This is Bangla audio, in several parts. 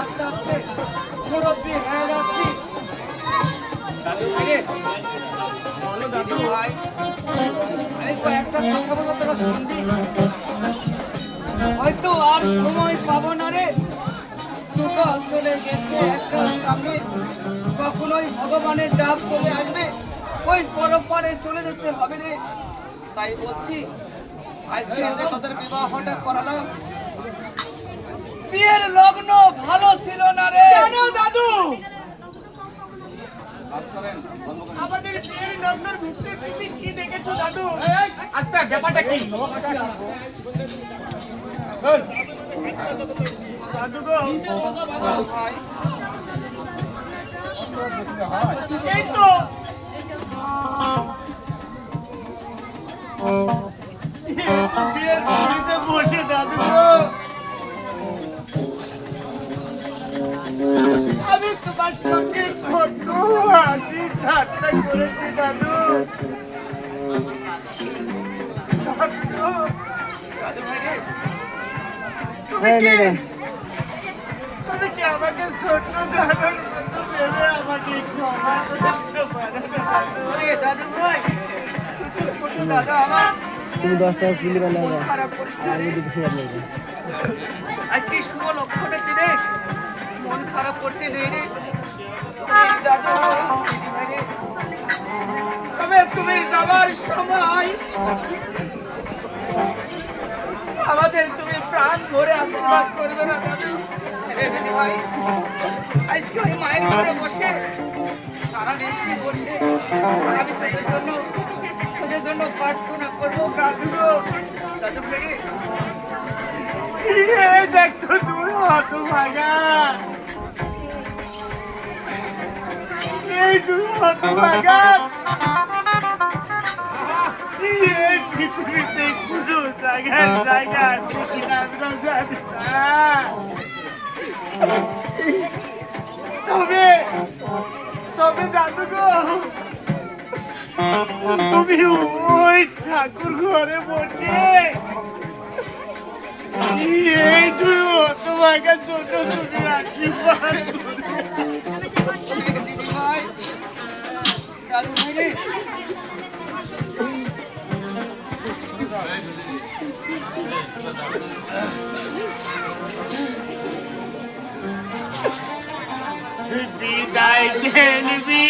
আস্তে আস্তে মুরব্বী হয়ে যাচ্ছি। দাদু ভাই আমি কয়েকটা কথা বলতে তোরা শুনবি? হয়তো আর সময় পাবো না রে, কাল চলে গেছে এককাল সামনে, কখনোই ভগবানের ডাক চলে আসবে, ওই পরপারে চলে যেতে হবে রে। তাই বলছি আজকে যে তোদের বিবাহটা করালাম, বিয়ের লগ্ন ভালো ছিল না রে। কেন দাদু? আমাদের বিয়ের লগ্নের ভিতরে তুমি কি দেখেছো দাদু? আচ্ছা ব্যাপারটা কি দাদু গো? এই তো বিয়ের বাড়িতে বসে দাদু গো আমি তোমার সঙ্গে কত হাসি ঠাট্টা করেছি দাদু। তুমি কি আমাকে ছোট্ট দাদার মতো ভেবে আমাকে ক্ষমা করতে পারো? দাদু ভাই ছোট দাদা আমার, তুমি 10 টাকা কিলো বানাও না, খারাপ পরিস্থিতি আমি দিতেছি আপনাকে। আজকে শুভ লক্ষণের দিনে মন খারাপ করতে নেই রে দাদু। তবে তুমি যাবার সময় আমাদের তুমি প্রাণ ভরে আশীর্বাদ করবে না দাদু। ভাই আজকে ওই মায়ের ঘরে বসে সারা দেশে বসে আমি তোদের জন্য প্রার্থনা করবো দাদু। দাদু ভাই দেখতো তুই হত ভাগা, এই তুই হত ভাগা এই পৃথিবীতে কোনো জায়গা আছে কিনা আমরা জানি না। তবে দাদু গো তুমি ওই ঠাকুর ঘরে বসে এই তুই অত ভাগার জন্য তুমি আশীর্বাদ দাদু ভাই রে বিদায় জানবি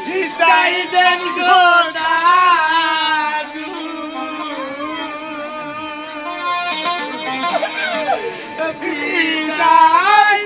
বিদায় দেন গো দাদু, বিদায়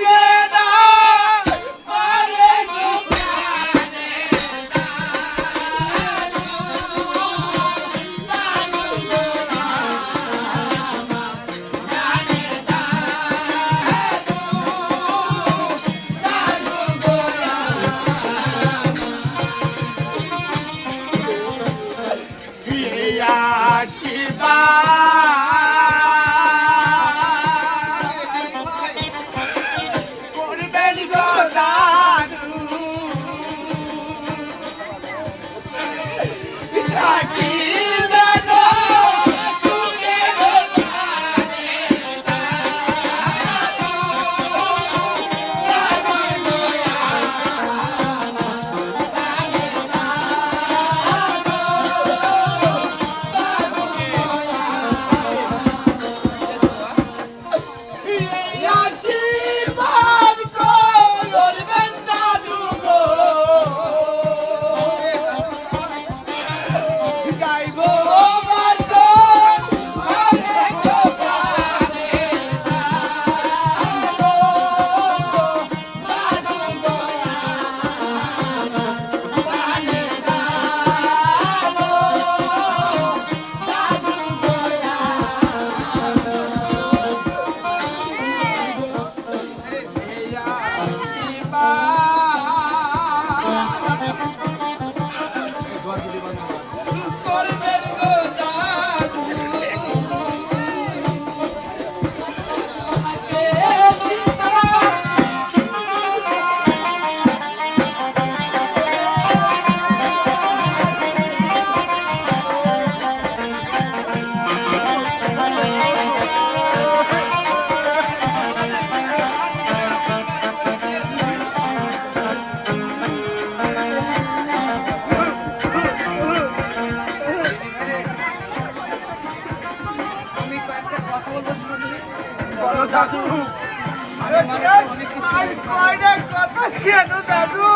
আর কয়টা কথা কেন দাদু?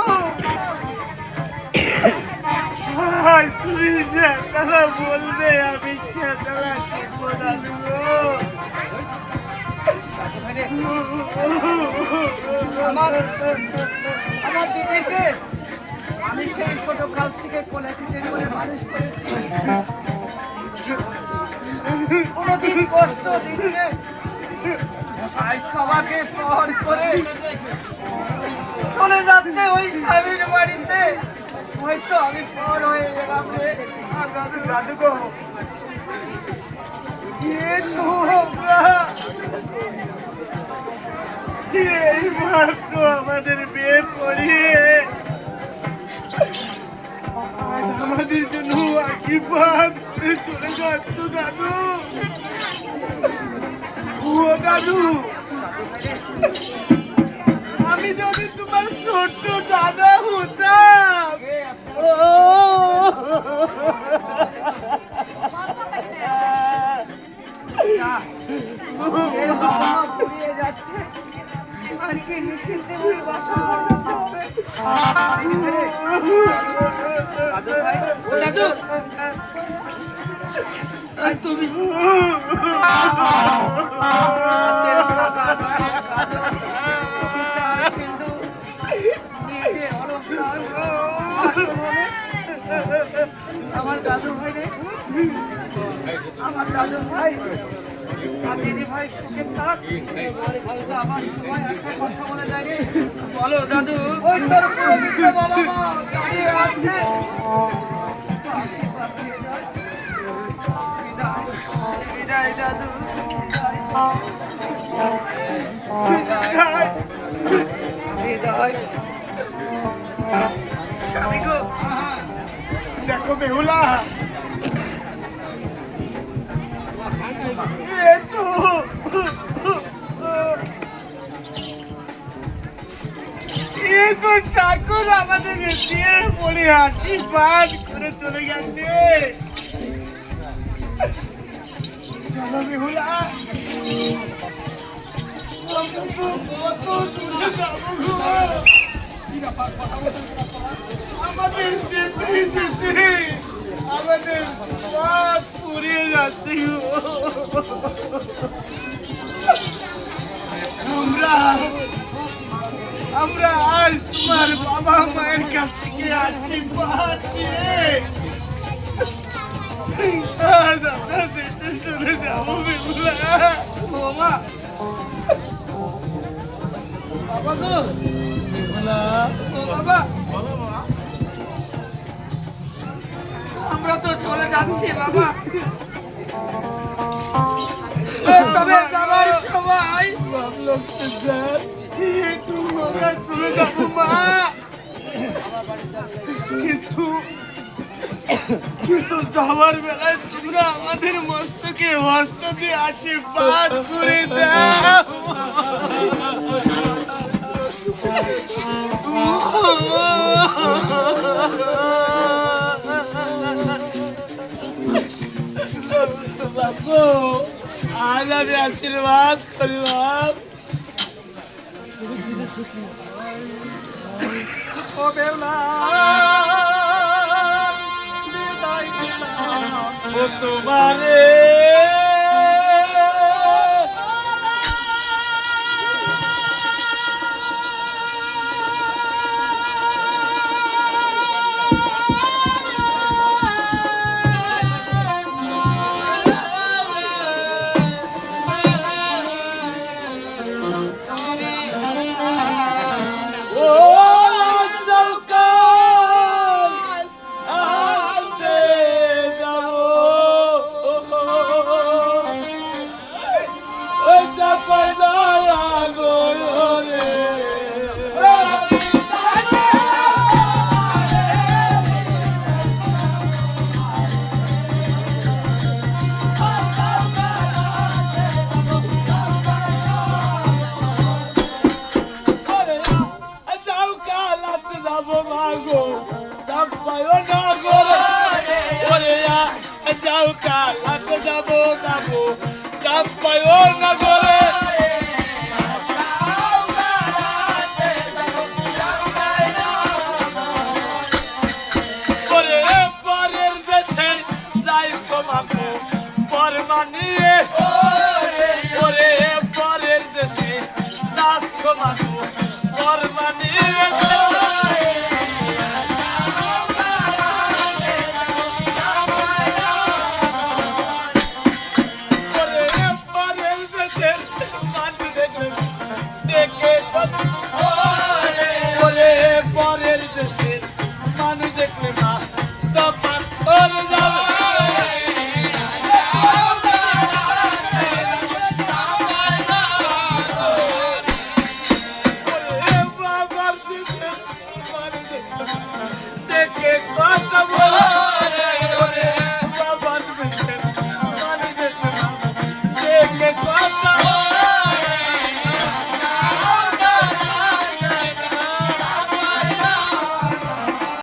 আর তুমি যে কথা বলবে আমি খেতলা কিনবো দাদু গো। আমার আমার দিদিকে আমি সেই ছোট কাল থেকে কোলে পিঠে করে মানুষ করেছি। কোনোদিন কষ্ট দিচ্ছে সবাইকে শহর করে চলে যাচ্ছে ওই স্বামীর বাড়িতে, হয়তো আমি পর হয়ে গেলাম রে। দাদু দাদু গো, কিন্তু আমরা এই মাত্র আমাদের বিয়ে পড়িয়ে আজ আমাদের জন্য আশীর্বাদ করে চলে যাচ্ছ দাদু। ও দাদু, আমি যদি তোমার ছোট্ট দাদা হতাম। এর বাবা ফুরিয়ে যাচ্ছে, আর কি নিশ্চিন্তে বলে বাসা করতে হবে। দাদু ভাই, ও দাদু, আর তুমি আমার দাদু ভাই রে, আমার দাদু ভাই আর দিদি ভাই সুখে থাক। আমার সবাই একটা কথা বলে যায় রে। বলো দাদু। ওই তোর পুরো দিকে বাবা মা দাঁড়িয়ে আছে, আশীর্বাদ দিয়ে যায়। বিদায় বিদায় দাদু, বিদায়। স্বামী গো, দেখো বেহুলা, ঠাকুর আমাদের দিয়ে বলে আশীর্বাদ করে চলে গেছে। চলো বেহুলা, আমরা তো কত দূরে যাবো গো। আমাদের যেতে যেতে আমাদের পথ ফুরিয়ে যাচ্ছে গো। আমরা আজ তোমার বাবা মায়ের কাছ থেকে আশীর্বাদ পেয়ে আজ আমরা দেশে চলে যাবো বেগুলা। বৌমা, বাবা গো, ও বাবা, আমরা তো চলে যাচ্ছি বাবা, তবে যাবার সময় একটু আমরা চলে যাবো মা, কিন্তু যাওয়ার বেলায় তোমরা আমাদের মস্তকে হস্ত দিয়ে আশীর্বাদ করে দাও। আজ আমি আশীর্বাদ করিলাম। ও বেউলা বিদায় দিলাম ও তোমারে মানিয়ে ওরে পরের দেশে নাচ মানুষ পর মানিয়ে ওরে পরের দেশের মানুষ দেখলে ডেকে ওরে পরের দেশের মানুষ দেখলে মা তো পাথর যাবে দেখে কথা বল